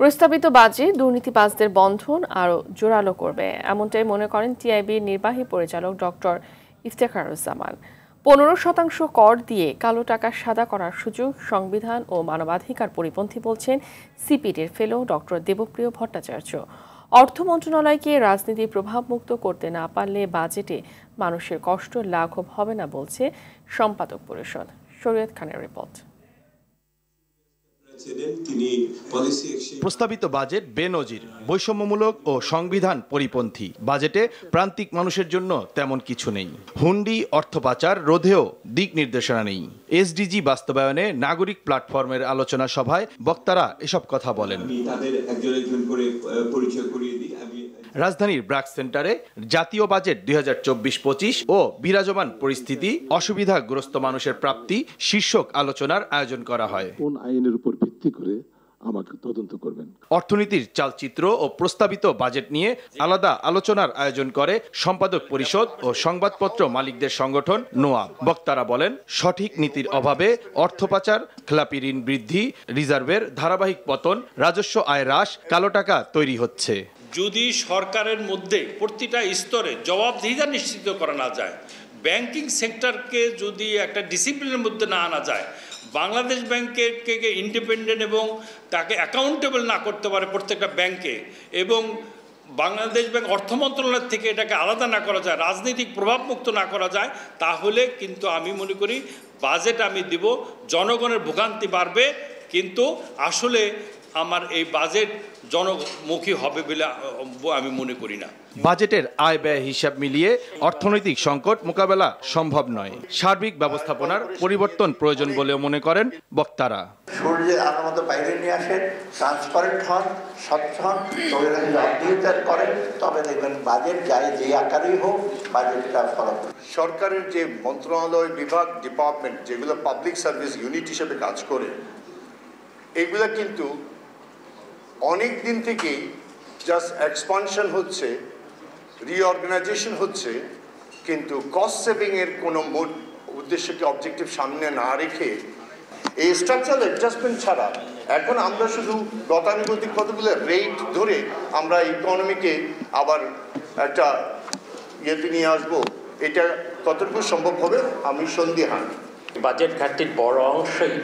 প্রস্তাবিত বাজেট দুর্নীতিবাজদের বন্ধন আরও জোরালো করবে, এমনটাই মনে করেন টিআইবির নির্বাহী পরিচালক ডক্টর ইফতেখারুজ্জামান। 15% কর দিয়ে কালো টাকা সাদা করার সুযোগ সংবিধান ও মানবাধিকার পরিপন্থী বলছেন সিপিডির ফেলো ডক্টর দেবপ্রিয় ভট্টাচার্য। অর্থ মন্ত্রণালয়কে রাজনীতি প্রভাবমুক্ত করতে না পারলে বাজেটে মানুষের কষ্ট লাঘব হবে না বলছে সম্পাদক পরিষদ। শরীয়ত খানের রিপোর্ট। প্রস্তাবিত বাজেট বেনজির, বৈষম্যমূলক ও সংবিধান পরিপন্থী। বাজেটে প্রান্তিক মানুষের জন্য তেমন কিছু নেই। হুন্ডি, অর্থ পাচার রোধেও দিক নির্দেশনা নেই। এসডিজি বাস্তবায়নে নাগরিক প্ল্যাটফর্মের আলোচনা সভায় বক্তারা এসব কথা বলেন। রাজধানীর ব্র্যাক সেন্টারে জাতীয় বাজেট 2024-25 ও বিরাজমান পরিস্থিতি, অসুবিধাগ্রস্ত মানুষের প্রাপ্তি শীর্ষক আলোচনার আয়োজন করা হয়। কোন আইনের উপর ভিত্তি করে আমাকে তদন্ত করবেন? অর্থনীতির চালচিত্র ও প্রস্তাবিত বাজেট নিয়ে আলাদা আলোচনার আয়োজন করে সম্পাদক পরিষদ ও সংবাদপত্র মালিকদের সংগঠন নোয়া। বক্তারা বলেন, সঠিক নীতির অভাবে অর্থ পাচার, খেলাপি ঋণ বৃদ্ধি, রিজার্ভের ধারাবাহিক পতন, রাজস্ব আয় হ্রাস, কালো টাকা তৈরি হচ্ছে। যদি সরকারের মধ্যে প্রতিটা স্তরে জবাবদিহিতা নিশ্চিত করা না যায়, ব্যাংকিং সেক্টরকে যদি একটা ডিসিপ্লিনের মধ্যে না আনা যায়, বাংলাদেশ ব্যাংকে ইন্ডিপেন্ডেন্ট এবং তাকে অ্যাকাউন্টেবল না করতে পারে প্রত্যেকটা ব্যাংকে, এবং বাংলাদেশ ব্যাংক অর্থ মন্ত্রণালয় থেকে এটাকে আলাদা না করা যায়, রাজনৈতিক প্রভাবমুক্ত না করা যায়, তাহলে কিন্তু আমি মনে করি বাজেট আমি দিব, জনগণের ভোগান্তি বাড়বে, কিন্তু আসলে আমার এই বাজেট জনমুখী হবে বলে আমি মনে করি না। বাজেটের আয় ব্যয় হিসাব মিলিয়ে অর্থনৈতিক সংকট মোকাবেলা সম্ভব নয়। সার্বিক ব্যবস্থাপনার পরিবর্তন প্রয়োজন বলেও মনে করেন বক্তারা। সূর্যের আলোর মতো বাইরে নিয়ে আসেন, ট্রান্সপারেন্ট হন, স্বচ্ছ হন, জবাবদিহিতা করেন, তবে দেখবেন বাজেট যাই যে আকারেই হোক বাজেটটা ফলাফল। সরকারের যে মন্ত্রণালয়, বিভাগ, ডিপার্টমেন্ট যেগুলো পাবলিক সার্ভিস ইউনিট হিসেবে কাজ করে, এগুলো কিন্তু অনেক দিন থেকেই জাস্ট এক্সপানশন হচ্ছে, রিঅর্গানাইজেশন হচ্ছে, কিন্তু কস্ট সেভিংয়ের কোনো মোট উদ্দেশ্যকে অবজেক্টিভ সামনে না রেখে এই স্ট্রাকচারাল অ্যাডজাস্টমেন্ট ছাড়া এখন আমরা শুধু গতানুগতিক কতগুলো রেট ধরে আমরা ইকোনমিকে আবার একটা ইয়েতে নিয়ে আসবো, এটা কতটুকু সম্ভব হবে আমি সন্দিহান। বাজেট ঘাটতির বড় অংশই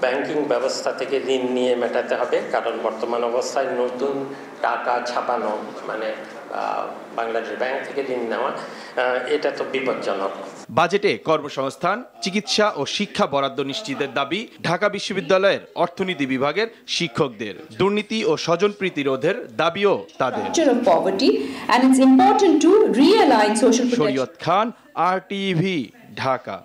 ব্যাংকিং ব্যবস্থা থেকে ঋণ নিয়ে মেটাতে হবে, কারণ বর্তমান অবস্থায় নতুন টাকা ছাপানো মানে বাংলাদেশ ব্যাংক থেকে ঋণ নেওয়া, এটা তো বিপজ্জনক। বাজেটে কর্মসংস্থান, চিকিৎসা ও শিক্ষা বরাদ্দ নিশ্চিতের দাবি ঢাকা বিশ্ববিদ্যালয়ের অর্থনীতি বিভাগের শিক্ষকদের। দুর্নীতি ও স্বজনপ্রীতি রোধের দাবিও তাদের। শরীয়ত খান, RTV, ঢাকা।